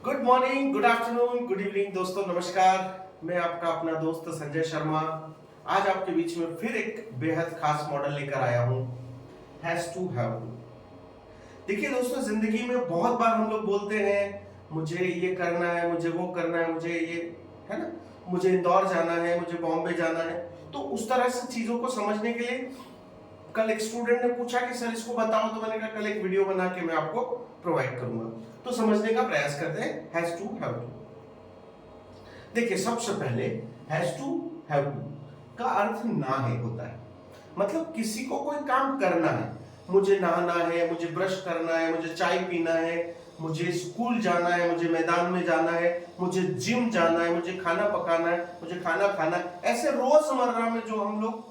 Good morning, good afternoon, good evening दोस्तों, नमस्कार। मैं आपका अपना दोस्त संजय शर्मा आज आपके बीच में फिर एक बेहद खास मॉडल लेकर आया हूं, हैज टू हैव टू। देखिए दोस्तों, जिंदगी में बहुत बार हम लोग बोलते हैं मुझे ये करना है, मुझे वो करना है, मुझे ये है ना, मुझे इंदौर जाना है, मुझे बॉम्बे जाना है। तो उस तरह से चीजों को समझने के लिए कल एक स्टूडेंट ने पूछा कि सर इसको बताओ, तो मैंने कहा कल एक वीडियो बना के मैं आपको प्रोवाइड करूंगा। तो समझने का प्रयास करते हैं हैज टू हैव टू। देखिए, सबसे पहले हैज टू हैव टू का अर्थ ना है होता है। मतलब किसी को कोई काम करना है, मुझे नहाना है, मुझे ब्रश करना है, मुझे चाय पीना है, मुझे स्कूल जाना है, मुझे मैदान में जाना है, मुझे जिम जाना है, मुझे खाना पकाना है, मुझे खाना खाना है। ऐसे रोजमर्रा में जो हम लोग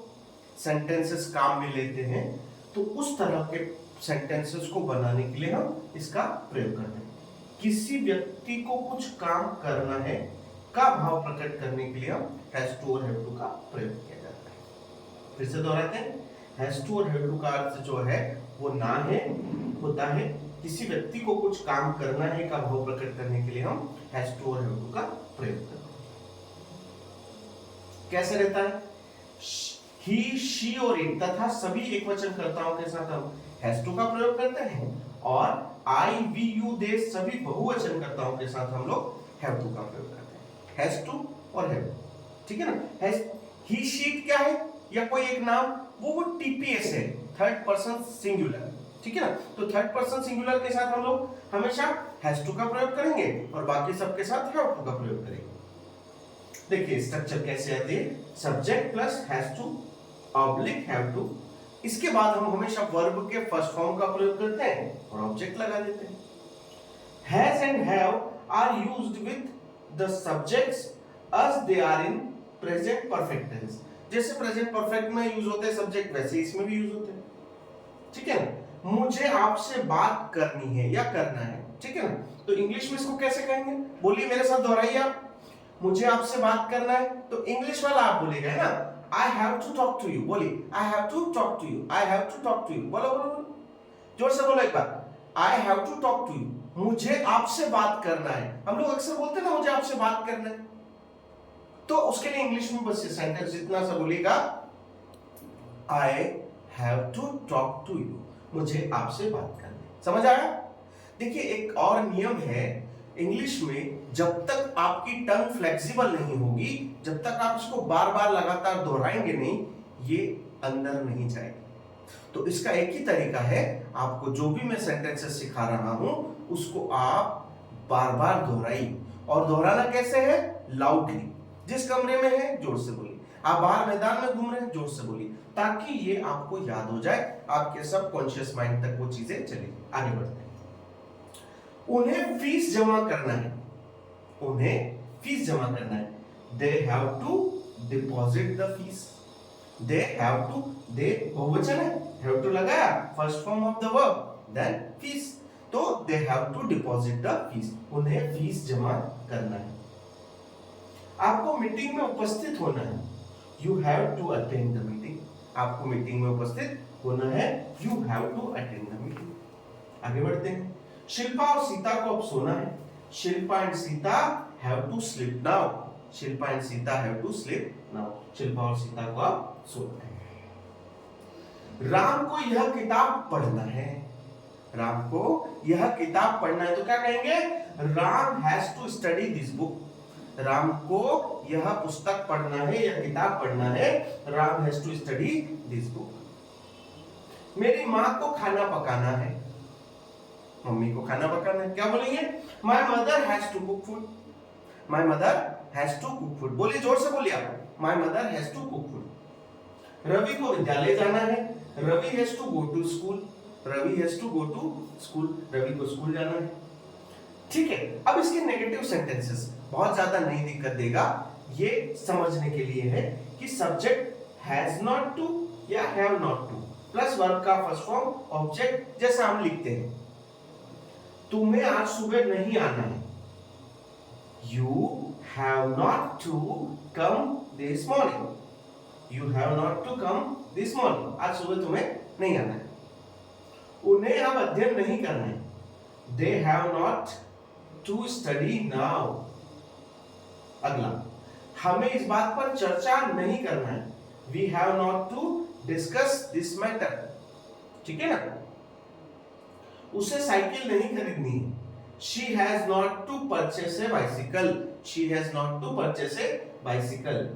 सेंटेंसेस काम में लेते हैं, तो उस तरह के सेंटेंसेस को बनाने के लिए हम इसका प्रयोग करते हैं। किसी व्यक्ति को कुछ काम करना है का भाव प्रकट करने के लिए हम हैज टू और हैव टू का प्रयोग किया जाता है। फिर से दोहराते हैं, हैज टू और हैव टू का अर्थ जो है वो ना है होता है। किसी व्यक्ति को कुछ काम करना है का भाव प्रकट करने के लिए हम हैज टू और हैव टू का प्रयोग करते हैं। कैसे रहता है? ही, शी और इट तथा सभी एकवचनकर्ताओं के साथ हम हैज टू का प्रयोग करते हैं, और आई, वी, यू, दे सभी बहुवचनकर्ताओं के साथ हम लोग हैव टू का प्रयोग करते हैं। हैज टू और हैव, ठीक है ना। हैज, ही, शी क्या है? या कोई एक नाम, वो टीपीएस है, थर्ड पर्सन सिंगुलर, ठीक है ना। तो थर्ड पर्सन सिंगुलर के साथ हम लोग हमेशा हैज टू का प्रयोग करेंगे और बाकी सबके साथ हैव टू का प्रयोग करेंगे। देखिए स्ट्रक्चर कैसे आती है, subject plus has to oblique have to. इसके बाद हम हमेशा वर्ब के फर्स्ट फॉर्म का प्रयोग करते हैं और ऑब्जेक्ट लगा देते हैं। Has and have are used with the subjects as they are in present perfect tense। जैसे प्रेजेंट परफेक्ट में यूज होते हैं सब्जेक्ट, वैसे इसमें भी यूज होते हैं, ठीक है ना। मुझे आपसे बात करनी है या करना है, ठीक है ना। तो इंग्लिश में इसको कैसे कहेंगे? बोलिए मेरे साथ, दोहराइए आप। मुझे आपसे बात करना है तो इंग्लिश वाला आप बोलेगा, है ना। I have to talk to you, बोलिए I have to talk to you, I have to talk to you, बोलो बोलो बोलो, जोर से बोलो एक बार। I have to talk to you, मुझे आपसे बात करना है। हम लोग अक्सर बोलते हैं ना मुझे आपसे बात करना है, तो उसके लिए इंग्लिश में बस ये सेंटेंस इतना सा बोलिएगा, I have to talk to you, मुझे आपसे बात करना है। समझ आया? देखिए एक और नियम है इंग्लिश में, जब तक आपकी टंग फ्लेक्सिबल नहीं होगी, जब तक आप इसको बार बार लगातार दोहराएंगे नहीं, ये अंदर नहीं जाएगी। तो इसका एक ही तरीका है, आपको जो भी मैं सेंटेंसेस सिखा रहा हूं उसको आप बार बार दोहराइए। और दोहराना कैसे है? लाउडली। जिस कमरे में है जोर से बोलिए, आप बाहर मैदान में घूम रहे हैं जोर से बोलिए, ताकि ये आपको याद हो जाए, आपके सबकॉन्शियस माइंड तक वो चीजें चली। आगे बढ़ते हैं। उन्हें फीस जमा करना है, उन्हें फीस जमा करना है। They have to deposit the fees, they have to, they बहुवचन है, हैव टू लगाया first form of the verb, then fees, तो they have to deposit the fees, उन्हें फीस जमा करना है। आपको मीटिंग में उपस्थित होना है, you have to attend the meeting, आपको मीटिंग में उपस्थित होना है, you have to attend the meeting. आगे बढ़ते हैं। शिल्पा और सीता को अब सोना है, Shilpa and Sita have to sleep now, Shilpa and Sita have to sleep now, Shilpa और सीता को अब सोना है। राम को यह किताब पढ़ना है, राम को यह किताब पढ़ना है, तो क्या कहेंगे? Ram has to study this book, Ram को यह पुस्तक पढ़ना है, यह किताब पढ़ना है, Ram has to study this book. मेरी मां को खाना पकाना है, मम्मी को खाना पकाना है, क्या बोलेंगे? My mother has to cook food, my mother has to cook food, बोलिए जोर से बोलिए आप, my mother has to cook food. Ravi को विद्यालय जाना है, Ravi has to go to school, Ravi has to go to school, Ravi को स्कूल जाना है, ठीक है। अब इसके नेगेटिव सेंटेंसेस बहुत ज्यादा नहीं दिक्कत देगा, ये समझने के लिए है कि सब्जेक्ट हैज नॉट टू या have not two plus verb का फर्स्ट फॉर्म ऑब्जेक्ट, जैसा हम लिखते हैं। तुम्हें आज सुबह नहीं आना है, you have not to come this morning, you have not to come this morning, आज सुबह तुम्हें नहीं आना है। उन्हें अब अध्ययन नहीं करना है, they have not to study now. अगला, हमें इस बात पर चर्चा नहीं करना है, we have not to discuss this matter, ठीक है ना। उसे साइकिल नहीं खरीदनी है, she has not to purchase a bicycle, she has not to purchase a bicycle.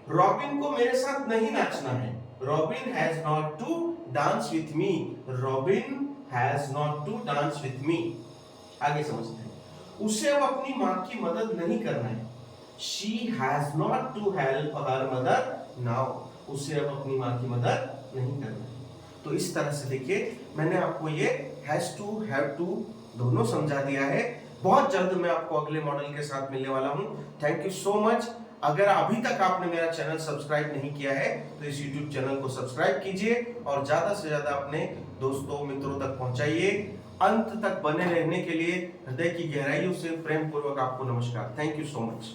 Robin को मेरे साथ नहीं नाचना है, Robin has not to dance with me, Robin has not to dance with me. आगे समझते हैं, उसे अब अपनी मां की मदद नहीं करना है, she has not to help her mother now, उसे अब अपनी मां की मदद नहीं करना है। तो इस तरह से देखिए मैंने आपको ये हैज टू, हैव टू दोनों समझा दिया है। बहुत जल्द मैं आपको अगले मॉडल के साथ मिलने वाला हूं। Thank you so much. अगर अभी तक आपने मेरा चैनल सब्सक्राइब नहीं किया है तो इस YouTube चैनल को सब्सक्राइब कीजिए और ज्यादा से ज्यादा अपने दोस्तों मित्रों तक पहुंचाइए। अंत तक बने रहने के लिए हृदय की गहराइयों से प्रेम पूर्वक आपको नमस्कार। Thank you so much.